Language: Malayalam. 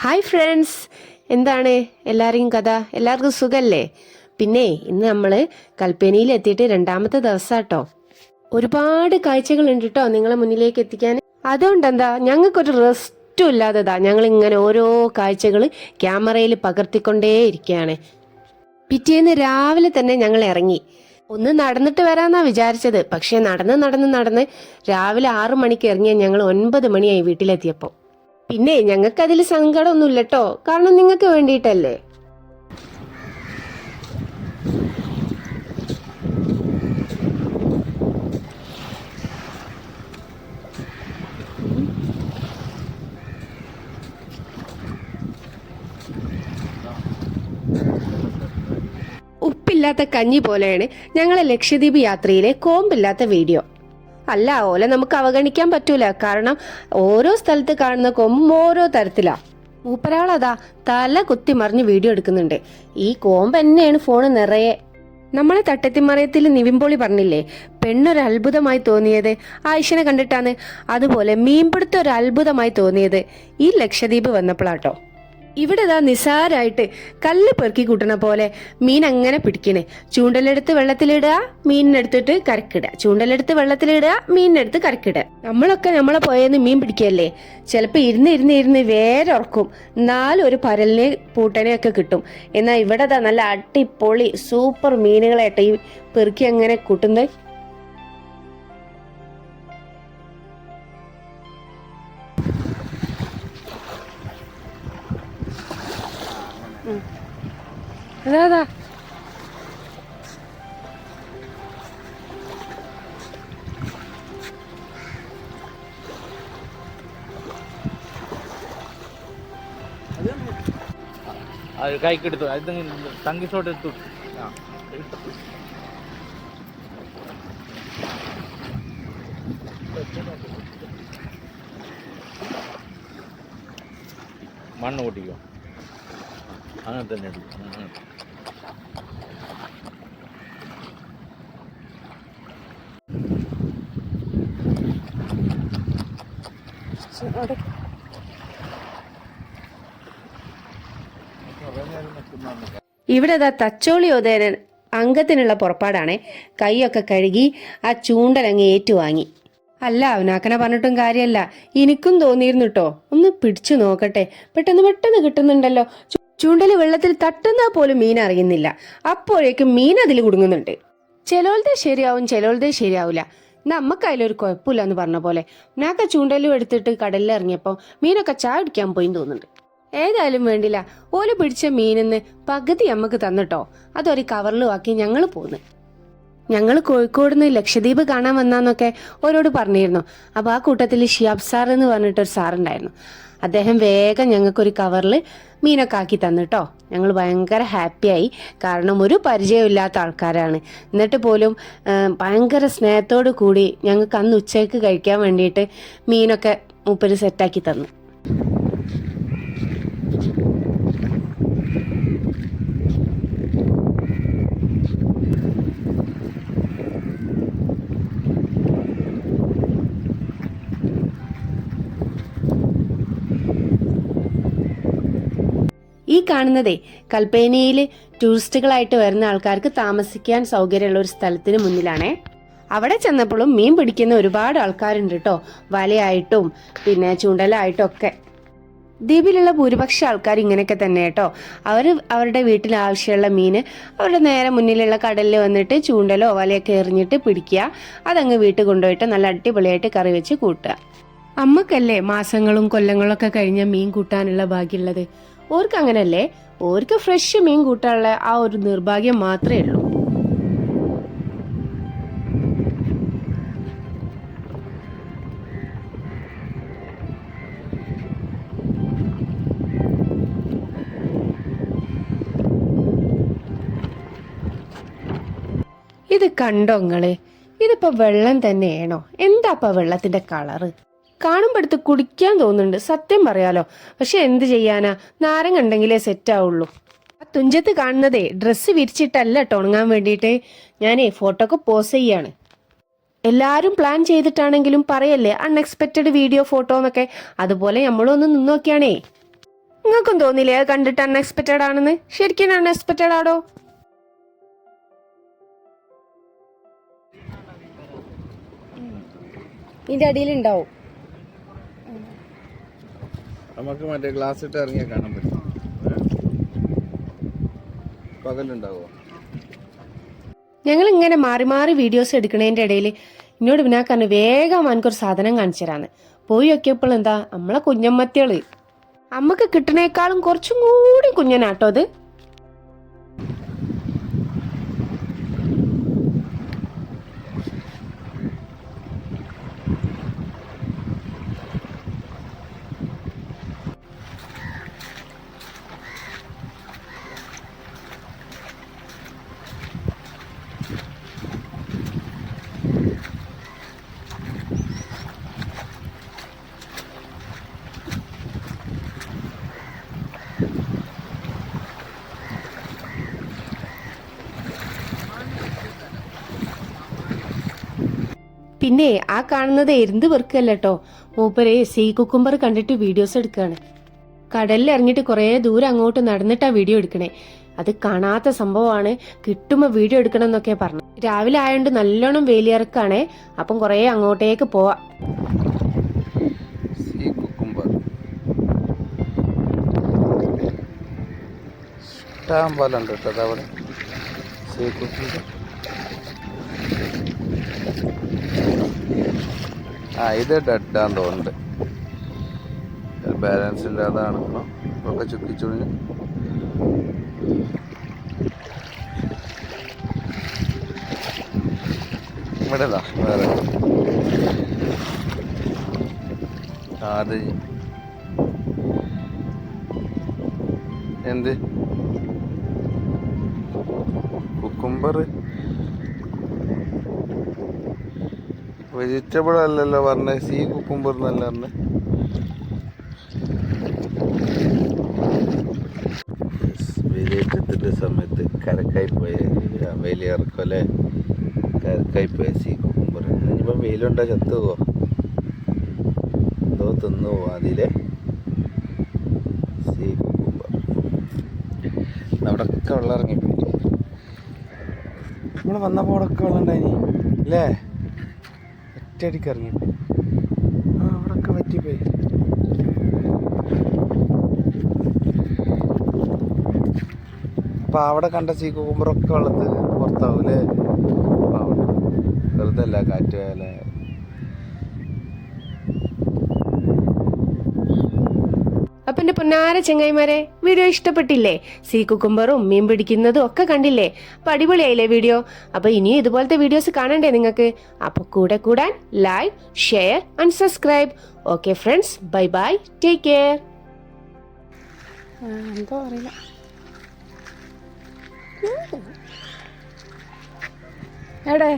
ഹായ് ഫ്രണ്ട്സ്, എന്താണ് എല്ലാവരെയും കഥ? എല്ലാവർക്കും സുഖല്ലേ? പിന്നെ ഇന്ന് നമ്മൾ കൽപ്പേനിയിൽ എത്തിയിട്ട് രണ്ടാമത്തെ ദിവസാട്ടോ. ഒരുപാട് കാഴ്ചകൾ ഉണ്ട് കേട്ടോ നിങ്ങളെ മുന്നിലേക്ക് എത്തിക്കാൻ. അതുകൊണ്ടെന്താ ഞങ്ങൾക്കൊരു റെസ്റ്റും ഇല്ലാതെതാ ഞങ്ങൾ ഇങ്ങനെ ഓരോ കാഴ്ചകൾ ക്യാമറയിൽ പകർത്തിക്കൊണ്ടേയിരിക്കുകയാണ്. പിറ്റേന്ന് രാവിലെ തന്നെ ഞങ്ങൾ ഇറങ്ങി. ഒന്ന് നടന്നിട്ട് വരാന്നാ വിചാരിച്ചത്, പക്ഷെ നടന്ന് രാവിലെ 6 മണിക്ക് ഇറങ്ങിയ ഞങ്ങൾ 9 മണിയായി വീട്ടിലെത്തിയപ്പോൾ. പിന്നെ ഞങ്ങൾക്ക് അതിൽ സങ്കടമൊന്നുമില്ല കേട്ടോ, കാരണം നിങ്ങൾക്ക് വേണ്ടിയിട്ടല്ലേ. ഉപ്പില്ലാത്ത കഞ്ഞി പോലെയാണ് ഞങ്ങളെ ലക്ഷദ്വീപ് യാത്രയിലെ കോമ്പില്ലാത്ത വീഡിയോ. അല്ല, ഓലെ നമുക്ക് അവഗണിക്കാൻ പറ്റൂല, കാരണം ഓരോ സ്ഥലത്ത് കാണുന്ന കൊമ്പും ഓരോ തരത്തിലാ. മൂപ്പരാളതാ തല കുത്തി മറിഞ്ഞ് വീഡിയോ എടുക്കുന്നുണ്ട്. ഈ കോമ്പ് തന്നെയാണ് ഫോണ് നിറയെ. നമ്മളെ തട്ടത്തിമറയത്തിൽ നിവിൻപോളി പറഞ്ഞില്ലേ, പെണ്ണൊരു അത്ഭുതമായി തോന്നിയത് ആയിഷനെ കണ്ടിട്ടാണ്. അതുപോലെ മീൻപിടുത്തം ഒരു അത്ഭുതമായി തോന്നിയത് ഈ ലക്ഷദ്വീപ് വന്നപ്പോഴാട്ടോ. ഇവിടെ നിസാരായിട്ട് കല്ല് പെറുക്കി കൂട്ടണ പോലെ മീൻ അങ്ങനെ പിടിക്കണേ. ചൂണ്ടലെടുത്ത് വെള്ളത്തിലിടുക, മീനിനെടുത്തിട്ട് കരക്കിടുക, ചൂണ്ടലെടുത്ത് വെള്ളത്തിലിടുക, മീനിനെടുത്ത് കരക്കിടുക. നമ്മളൊക്കെ നമ്മളെ പോയെന്ന് മീൻ പിടിക്കല്ലേ, ചിലപ്പോൾ ഇരുന്ന് വേറെ ഉറക്കും, എന്നാലും ഒരു പരലിനെ പൂട്ടനെയൊക്കെ കിട്ടും. എന്നാൽ ഇവിടെ നല്ല അടിപൊളി സൂപ്പർ മീനുകളായിട്ട് ഈ പെറുക്കി അങ്ങനെ കൂട്ടുന്നത്. അതാ അത് കൈക്കെടുത്തു, അത് തങ്കിസോട്ട് എടുത്തു. മണ്ണ് പൊട്ടിക്കോ, അങ്ങനെ തന്നെ എടുക്കും. ഇവിടെ തച്ചോളി ഉദയനൻ അംഗത്തിനുള്ള പുറപ്പാടാണ്. കൈയൊക്കെ കഴുകി ആ ചൂണ്ടലങ്ങ് ഏറ്റുവാങ്ങി. അല്ല, അവനാക്കനെ പറഞ്ഞിട്ടും കാര്യമല്ല, എനിക്കും തോന്നിയിരുന്നു കേട്ടോ, ഒന്ന് പിടിച്ചു നോക്കട്ടെ, പെട്ടെന്ന് കിട്ടുന്നുണ്ടല്ലോ. ചൂണ്ടല് വെള്ളത്തിൽ തട്ടുന്ന പോലും മീൻ അറിയുന്നില്ല. അപ്പോഴേക്കും മീൻ അതിൽ കുടുങ്ങുന്നുണ്ട്. ചിലോളതേ ശരിയാവും, ചിലോളതേ ശരിയാവില്ല. നമ്മക്ക് അതിലൊരു കുഴപ്പമില്ല എന്ന് പറഞ്ഞ പോലെ ഞാക്ക ചൂണ്ടലും എടുത്തിട്ട് കടലിൽ ഇറങ്ങിയപ്പോൾ മീനൊക്കെ ചായ കുടിക്കാൻ പോയി തോന്നുന്നുണ്ട്. ഏതായാലും വേണ്ടില്ല, ഓല് പിടിച്ച മീനിന്ന് പകുതി നമ്മക്ക് തന്നിട്ടോ. അതൊരു കവറിലും ആക്കി ഞങ്ങൾ പോന്ന്. ഞങ്ങൾ കോഴിക്കോട് നിന്ന് ലക്ഷദ്വീപ് കാണാൻ വന്നാന്നൊക്കെ ഓരോട് പറഞ്ഞിരുന്നു. അപ്പോൾ ആ കൂട്ടത്തിൽ ഷിയാബ് സാർ എന്ന് പറഞ്ഞിട്ടൊരു സാറുണ്ടായിരുന്നു. അദ്ദേഹം വേഗം ഞങ്ങൾക്കൊരു കവറിൽ മീനൊക്കെ ആക്കി തന്നിട്ടോ. ഞങ്ങൾ ഭയങ്കര ഹാപ്പിയായി, കാരണം ഒരു പരിചയമില്ലാത്ത ആൾക്കാരാണ്. എന്നിട്ട് പോലും ഭയങ്കര സ്നേഹത്തോടു കൂടി ഞങ്ങൾക്ക് അന്ന് ഉച്ചയ്ക്ക് കഴിക്കാൻ വേണ്ടിയിട്ട് മീനൊക്കെ മൂപ്പര് സെറ്റാക്കി തന്നു. ഈ കാണുന്നതേ കൽപ്പേനിയിൽ ടൂറിസ്റ്റുകളായിട്ട് വരുന്ന ആൾക്കാർക്ക് താമസിക്കാൻ സൗകര്യമുള്ള ഒരു സ്ഥലത്തിന് മുന്നിലാണേ. അവിടെ ചെന്നപ്പോഴും മീൻ പിടിക്കുന്ന ഒരുപാട് ആൾക്കാരുണ്ട് കേട്ടോ, വലയായിട്ടും പിന്നെ ചൂണ്ടലായിട്ടും ഒക്കെ. ദ്വീപിലുള്ള ഭൂരിപക്ഷ ആൾക്കാർ ഇങ്ങനെയൊക്കെ തന്നെ കേട്ടോ. അവരുടെ വീട്ടിൽ ആവശ്യമുള്ള മീന് അവരുടെ നേരെ മുന്നിലുള്ള കടലിൽ വന്നിട്ട് ചൂണ്ടലോ വലയൊക്കെ എറിഞ്ഞിട്ട് പിടിക്കുക, അതങ്ങ് വീട്ടിൽ കൊണ്ടുപോയിട്ട് നല്ല അടിപൊളിയായിട്ട് കറി വെച്ച് കൂട്ടുക. അമ്മക്കല്ലേ മാസങ്ങളും കൊല്ലങ്ങളൊക്കെ കഴിഞ്ഞ മീൻ കൂട്ടാനുള്ള ഭാഗ്യമുള്ളത്. ഓർക്ക് അങ്ങനല്ലേ, ഓർക്ക് ഫ്രഷ് മീൻ കൂട്ടാനുള്ള ആ ഒരു നിർഭാഗ്യം മാത്രമേ ഉള്ളൂ. ഇത് കണ്ടോ നിങ്ങള്, ഇതിപ്പോ വെള്ളം തന്നെയാണോ? എന്താപ്പ വെള്ളത്തിന്റെ കളറ്? കാണുമ്പോഴത്ത് കുടിക്കാൻ തോന്നുന്നുണ്ട്, സത്യം പറയാലോ. പക്ഷെ എന്ത് ചെയ്യാനാ, നാരങ്ങ ഉണ്ടെങ്കിലേ സെറ്റ് ആവുള്ളൂ. ആ തുഞ്ചത്ത് കാണുന്നതേ ഡ്രസ്സ് വിരിച്ചിട്ടല്ല കേട്ടോ ഉണങ്ങാൻ വേണ്ടിയിട്ട്. ഞാനേ ഫോട്ടോക്ക് പോസ് ചെയ്യാണ്. എല്ലാവരും പ്ലാൻ ചെയ്തിട്ടാണെങ്കിലും പറയല്ലേ അൺഎക്സ്പെക്റ്റഡ് വീഡിയോ ഫോട്ടോ എന്നൊക്കെ, അതുപോലെ നമ്മളൊന്ന് നിന്നോക്കിയാണേ. നിങ്ങൾക്കും തോന്നിയില്ലേ അത് കണ്ടിട്ട് അൺഎക്സ്പെക്റ്റഡ് ആണെന്ന്? ശരിക്കും അൺഎക്സ്പെക്റ്റഡ് ആടോ. ഇതിന്റെ അടിയിലുണ്ടാവും. നമുക്ക് മറ്റേ ഗ്ലാസ് ഇട്ട് ഇറങ്ങിയാൽ കാണാൻ പറ്റും. പകലുണ്ടാവോ? ഞങ്ങൾ ഇങ്ങനെ മാറി മാറി വീഡിയോസ് എടുക്കണതിന്റെ ഇടയിൽ എന്നോട് ബിനാക്കാരന് വേഗം എനിക്കൊരു സാധനം കാണിച്ചു തരാന്ന്. പോയി നോക്കിയപ്പോൾ എന്താ നമ്മളെ കുഞ്ഞമ്മത്തികള്. അമ്മക്ക് കിട്ടണേക്കാളും കുറച്ചും കൂടി കുഞ്ഞനാട്ടോ അത്. പിന്നെ ആ കാണുന്നത് എരുന്ത് വെറുക്കല്ല കേട്ടോ, മൂപ്പര് സീ കുക്കുംബർ കണ്ടിട്ട് വീഡിയോസ് എടുക്കുകയാണ്. കടലിൽ ഇറങ്ങിയിട്ട് കുറേ ദൂരം അങ്ങോട്ട് നടന്നിട്ടാ വീഡിയോ എടുക്കണേ. അത് കാണാത്ത സംഭവമാണ്, കിട്ടുമ്പോൾ വീഡിയോ എടുക്കണം എന്നൊക്കെ പറഞ്ഞു. രാവിലെ ആയതുകൊണ്ട് നല്ലോണം വേലിയിറക്കാണേ, അപ്പം കുറേ അങ്ങോട്ടേക്ക് പോവാ. ഇഷ്ടം പോലെ ഉണ്ട് കേട്ടോ അവിടെ സീ കുക്കുംബർ. ഇത് ഡെഡാന്ന് തോന്നുന്നുണ്ട്, ബാലൻസ് ഇല്ലാതാണ് ഒക്കെ ചുക്കിച്ചുഴിഞ്ഞ്. ഇവിടെ വേറെ അത് എന്ത് കുക്കുംബർ വെജിറ്റബിൾ അല്ലല്ലോ പറഞ്ഞ, സീ കുക്കുംബർ എന്നല്ല പറഞ്ഞ. വെയിലേറ്റത്തിൻ്റെ സമയത്ത് കരക്കായി പോയ വെയിലിറക്കല്ലേ, കരക്കായി പോയ സീ കുക്കുംബർ. ഇനിയിപ്പം വെയിലുണ്ടാ ചത്തു പോവോ, എന്തോ തിന്നു പോവാ അതിലെ സീ കുക്കുംബർ. അവിടെയൊക്കെ വെള്ളം ഇറങ്ങിപ്പോയി. നമ്മൾ വന്നപ്പോൾ അവിടെയൊക്കെ വെള്ളം ഉണ്ടായിനി അല്ലേ, ഒറ്റയടിക്ക് ഇറങ്ങിപ്പോയി. അവിടെയൊക്കെ പറ്റിപ്പോയി. അപ്പം അവിടെ കണ്ട സീ കുക്കുംബറൊക്കെ വെള്ളത്തിൽ പുറത്താവും അല്ലേ. വെറുതെ അല്ല, കാറ്റ് പോയാലേ. അപ്പൊ എന്റെ പൊന്നാര ചെങ്ങായിമാരെ, വീഡിയോ ഇഷ്ടപ്പെട്ടില്ലേ? സീ കുക്കുംബറും മീൻ പിടിക്കുന്നതും ഒക്കെ കണ്ടില്ലേ? അപ്പൊ അടിപൊളിയായില്ലേ വീഡിയോ? അപ്പൊ ഇനിയും ഇതുപോലത്തെ വീഡിയോസ് കാണണ്ടേ നിങ്ങൾക്ക്? അപ്പൊ കൂടെ കൂടാൻ like, share and subscribe. Okay friends, bye bye, take care. എന്തോ അറിയില്ല. എവിടെ